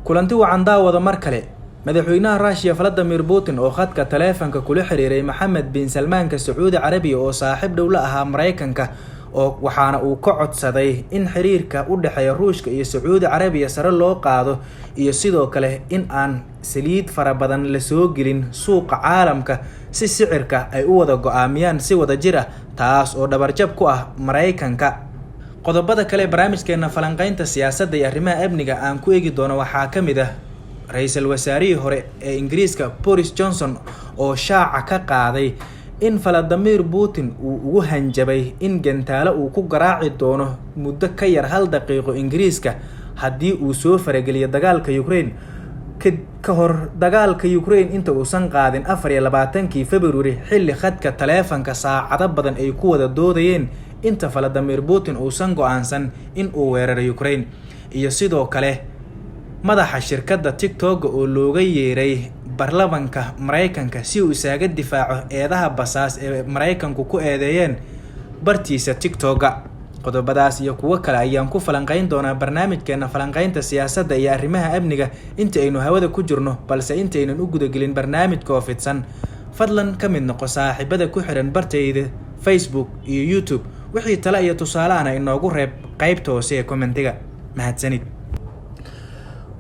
kulanti wacan daawada mar kale madaxweynaha Russia Vladimir Putin oo khadka taleefanka kula xiriiray Mohammed bin Salman ka Sacuudi Carabiya oo saaxiib dhow la ahaa Mareykanka oo waxaana uu ka codsaday in xiriirka u dhaxeeya Ruushka iyo Sacuudi Carabiya sare loo qaado iyo sidoo kale in aan saliid fara badan la soo gelin suuqa caalamka si sicirka ay u wada go'aamiyaan si wada jir ah taas oo dhabarjab ku ah Mareykanka. qodobada kale barnaamijkeena falanqaynta siyaasadda iyo arrimaha amniga aan ku eegi doono waxaa ka mid ah ra'iisul wasaarihii hore ee Ingiriiska Boris Johnson oo shaaca ka qaaday in Vladimir Putin uu ugu hanjabay in gantaalo uu ku garaaci doono muddo ka yar 1 daqiiqo Ingiriiska haddii uu soo farageliyo dagaalka Ukraine ka hor dagaalka Ukraine inta uusan qaadin 24 February xilli khadka taleefanka saacado badan ay ku wada doodayeen inta Vladimir Putin uusan go'aansan in uu weeraro Ukraine iyo sidoo kale madaxa shirkadda TikTok oo looga yeeray baarlamaanka Mareykanka si uu isaga difaaco eedaha basaas ee Mareykanku ku eedeeyeen bartiisa TikTok. qodobadaas iyo kuwa kale ayaan ku falanqayn doonaa barnaamijkeena falanqaynta siyaasadda iyo arrimaha amniga inta aynu hawada ku jirno, balse intaynan u gudagelin barnaamijka oo fidsan fadlan ka mid noqo saaxiibada ku xiran bartayda Facebook iyo YouTube. wixii tala iyo tusaale aan inoogu reeb qaybta hoose ee commentiga. mahadsanid.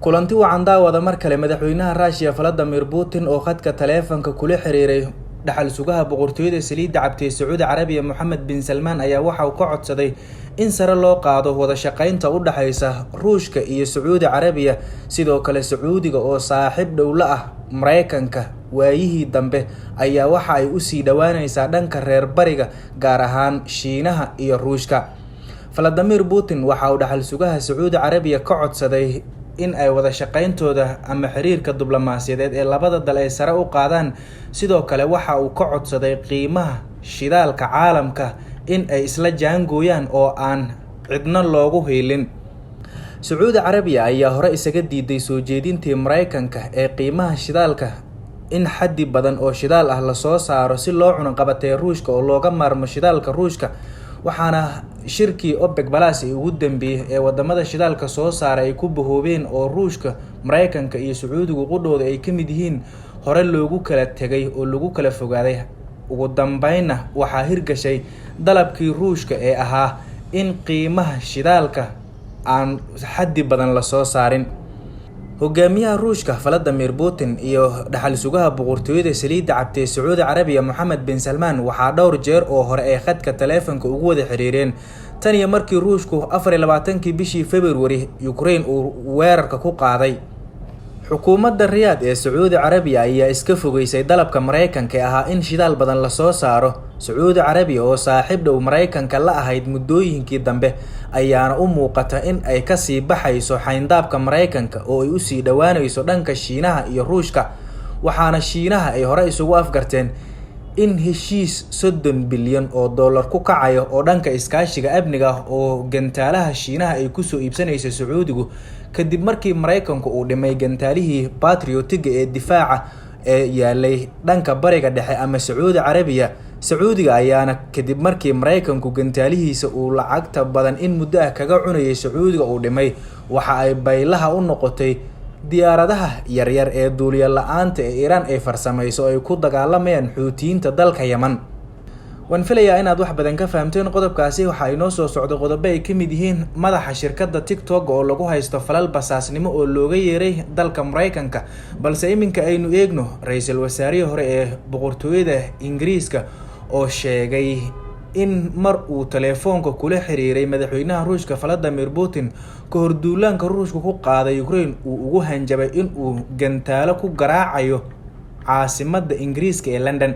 kulanti wacan daawada mar kale madaxweynaha Russia Vladimir Putin oo khadka taleefanka kula xiriiray dhaxal sugaha boqortooyada saliidda cabtay Sacuudi Carabiya Mohammed bin Salman ayaa waxa uu ka codsaday in sare loo qaado wada shaqaynta u dhaxaysa Ruushka iyo Sacuudi Carabiya. sidoo kale Sacuudiga oo saaxiib dhow la ah Mareykanka waayihii dambe ayaa waxa ay u sii dhawaanaysaa dhanka reer bariga gaar ahaan Shiinaha iyo Ruushka. Vladimir Putin waxa uu dhaxal sugaha Sacuudi Carabiya ka codsaday in ay wada shaqayntooda ama xiriirka diblomaasiyadeed ee labada dal ay sare u qaadaan. sidoo kale waxa uu ka codsaday qiimaha shidaalka caalamka in ay isla jaangooyaan oo aan cidna loogu heelin. Sacuudi Carabiya ayaa hore isaga diiday soo jeedintii Mareykanka ee qiimaha shidaalka in xaddi badan oo shidaal ah la soo saaro si loo cunaqabatay Ruushka oo looga maarmo shidaalka Ruushka. waxaana shirkii OPEC+ ugu dambeeyay ee wadamada shidaalka soo saaray ay ku bahoobeen oo Ruushka, Mareykanka iyo Sacuudigu qudhooda ay kamid yihiin hore loogu kala tagay oo lagu kala fogaaday. ugu dambeynna waxaa hirgashay dalabkii Ruushka ee ahaa in qiimaha shidaalka aan xaddi badan la soo saarin. hogaamiyaha Ruushka Vladimir Putin iyo dhaxal sugaha boqortooyada saliidda cabtay Sacuudi Carabiya Mohammed bin Salman waxaa dhowr jeer oo hore ay khadka taleefanka ugu wada xiriireen tan iyo markii Ruushku 24 bishii February Ukraine uu weerarka ku qaaday. xukuumadda Riyadh ee Sacuudi Carabiya ayaa iska fogeysay dalabka Mareykanka ee ahaa in shidaal badan la soo saaro. Sacuudi Carabiya oo saaxiib dhow Mareykanka la ahayd muddooyinkii dambe ayaana u muuqata in ay ka sii baxayso xayndaabka Mareykanka oo ay u sii dhawaanayso dhanka Shiinaha iyo Ruushka. waxaana Shiinaha ay hore isugu afgarteen in heshiis $30 bilyan oo dollar ku kacayo oo dhanka iskaashiga amniga oo gantaalaha Shiinaha ay ku soo iibsanayso Sacuudigu kadib markii Mareykanku uu dhimay gantaalihii Patriot-ga ee difaaca ee yaalay dhanka bariga dhexe ama Sacuudi Carabiya. Sacuudiga ayaana kadib markii Mareykanku gantaalihiisa uu lacagta badan in muddo ah kaga cunayay Sacuudiga uu dhimay waxa ay baylaha u noqotay diyaaradaha yaryar ee duuliye la'aanta ee Iran ay farsamayso ay ku dagaalamayaan Xuutiyiinta dalka Yemen. waan filayaa inaad wax badan ka fahamteen qodobkaasi. waxa ay noo soo socdo qodobo ay ka mid yihiin madaxa shirkadda TikTok oo lagu haysto falal basaasnimo oo looga yeeray dalka Mareykanka, balse iminka aynu eegno ra'iisul wasaarihii hore ee boqortooyada Ingiriiska oo sheegay in mar uu taleefanka kula xiriiray madaxweynaha Ruushka Vladimir Putin ka hor duulaanka Ruushka ku qaaday Ukraine uu ugu hanjabay in uu gantaalo ku garaacayo caasimadda Ingiriiska ee London.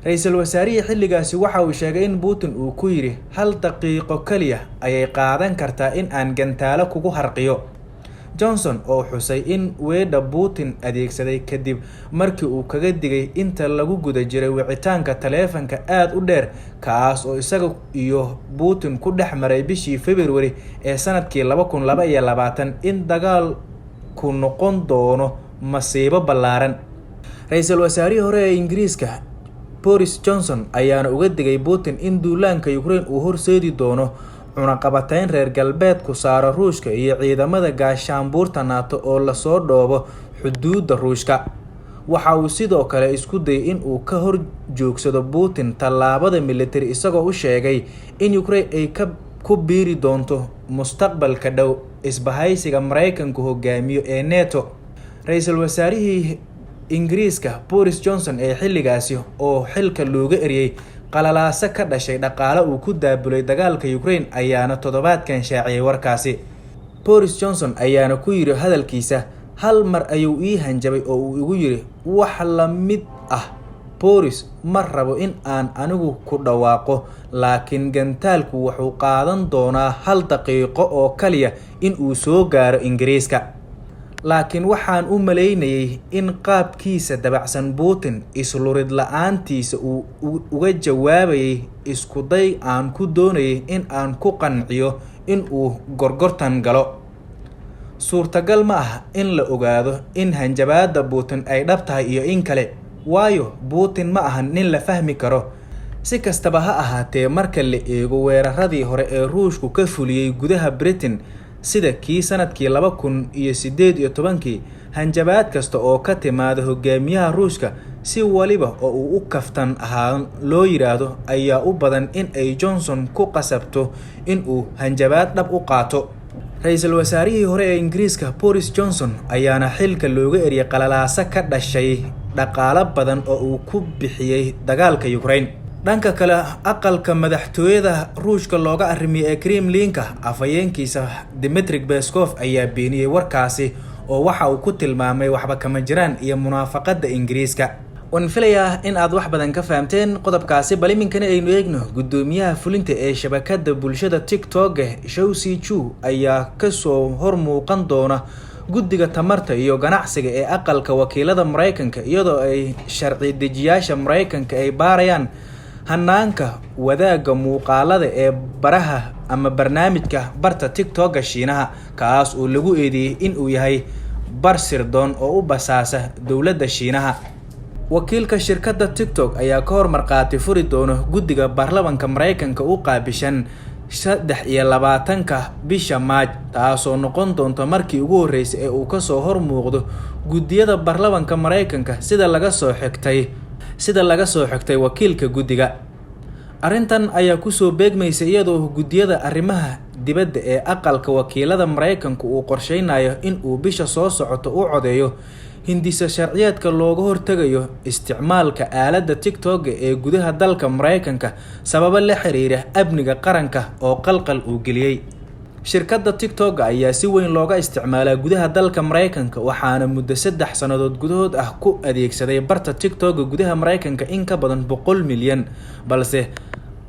ra'iisul wasaarihii xilligaasi waxa uu sheegay in Putin uu ku yiri 1 daqiiqo kaliya ayay qaadan kartaa in aan gantaalo kugu harqiyo. Johnson oo xusay in weedha Putin adeegsaday kadib markii uu kaga digay inta lagu guda jiray wicitaanka taleefanka aad u dheer kaas oo isaga iyo Putin ku dhexmaray bishii February ee sanadkii 2022 in dagaal ku noqon doono masiibo ballaaran. ra'iisul wasaarihii hore ee Ingiriiska Boris Johnson ayaana uga digay Putin in duulaanka Ukraine uu horseedi doono cunaqabatayn reer galbeedku saaro Ruushka iyo ciidamada gaashaanbuurta NATO oo lasoo dhoobo xuduudda Ruushka. Waxa uu sidoo kale isku dayay in uu ka hor joogsado Putin tallaabada military isagoo u sheegay in Ukraine ay ku biiri doonto mustaqbalka dhow isbahaysiga Mareykanku hogaamiyo ee NATO. Ra'iisul wasaarihii Ingiriiska Boris Johnson ee xilligaasi oo xilka looga eriyay qalalaase ka dhashay dhaqaale uu ku daabulay dagaalka Ukraine ayaana toddobaadkan shaaciyay warkaasi. Boris Johnson ayaana ku yiri hadalkiisa, hal mar ayuu ii hanjabay oo uu igu yiri wax la mid ah, Boris ma rabo in aan anigu ku dhawaaqo, laakiin gantaalku wuxuu qaadan doonaa 1 daqiiqo oo kaliya in uu soo gaaro Ingiriiska. Laakiin waxaan u maleynayay in qaabkiisa dabacsan Putin islurid la'aantiisa uu uga jawaabayay isku day aan ku doonayay in aan ku qanciyo in uu gorgortan galo. Suurtagal ma ah in la ogaado in hanjabaadda Putin ay dhab tahay iyo in kale, waayo Putin ma ahan nin la fahmi karo. Si kastaba ha ahaatee, marka la eego weeraradii hore ee Ruushku ka fuliyay gudaha Britain sida kii sanadkii 2018, hanjabaad kasta oo ka timaada hogaamiyaha Ruushka si waliba oo uu u kaftan ahaan loo yiraahdo ayaa u badan in ay Johnson ku qasabto in uu hanjabaad dhab u qaato. Ra'iisul wasaarihii hore ee Ingiriiska Boris Johnson ayaana xilka looga eriyay qalalaase ka dhashay dhaqaale badan oo uu ku bixiyay dagaalka Ukraine. Dhanka kale, aqalka madaxtooyada Ruushka looga arrimiyay ee Kremlinka afhayeenkiisa Dmitry Peskov ayaa beeniyay warkaasi oo waxa uu ku tilmaamay waxba kama jiraan iyo munaafaqada Ingiriiska. Waan filayaa in aad wax badan ka fahamteen qodobkaasi, bal iminkana aynu eegno gudoomiyaha fulinta ee shabakada bulshada TikTok Shou Zichu ayaa ka soo hor muuqan doona guddiga tamarta iyo ganacsiga ee aqalka wakiilada Mareykanka iyadoo ay sharci dejiyaasha Mareykanka ay baarayaan hanaanka wadaaga muuqaalada ee baraha ama barnaamijka barta TikTok Shiinaha, kaas oo lagu eedeeyay in uu yahay bar sirdoon oo u basaasa dowladda Shiinaha. Wakiilka shirkadda TikTok ayaa ka hor marqaati furi doona guddiga baarlamaanka Mareykanka u qaabishan 23 bisha Maaj, taasoo noqon doonta markii ugu horeysay ee uu ka soo hor muuqdo guddiyada baarlamaanka Mareykanka sida laga soo xigtay wakiilka guddiga. Arrintan ayaa ku soo beegmaysay iyadoo guddiyada arrimaha dibadda ee aqalka wakiilada Mareykanka uu qorsheynayo in uu bisha soo socoto u codeeyo hindisa sharciyeedka looga hortagayo isticmaalka aaladda TikTok ee gudaha dalka Mareykanka sababo la xiriira amniga qaranka oo qalqal uu geliyay. Shirkadda TikTok ayaa si weyn looga isticmaalaa gudaha dalka Mareykanka, waxaana muddo 3 sanadood gudahood ah ku adeegsaday barta TikTok gudaha Mareykanka in ka badan 100 milyan, balse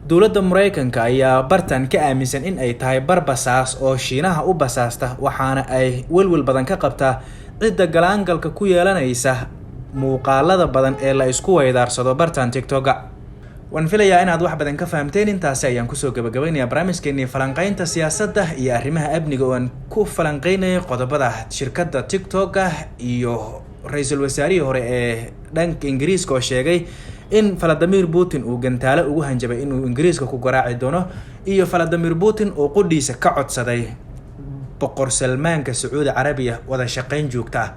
dowladda Mareykanka ayaa bartan ka aaminsan in ay tahay bar basaas oo Shiinaha u basaasta, waxaana ay welwel badan ka qabtaa cidda galaangalka ku yeelanaysa muuqaalada badan ee la isku weydaarsado bartan TikTok. Waan filayaa inaad wax badan ka fahamteen. Intaasi ayaan kusoo gabagabeynayaa barnaamijkeennii falanqaynta siyaasadda iyo arrimaha amniga oo aan ku falanqeynay qodobada shirkadda TikTok iyo ra'iisul wasaarihii hore ee dhanka Ingiriiska oo sheegay in Vladimir Putin uu gantaale ugu hanjabay inuu Ingiriiska ku garaaci doono, iyo Vladimir Putin oo qudhiisa ka codsaday boqor Salmaanka Sacuudi Carabiya wada shaqayn joogta ah.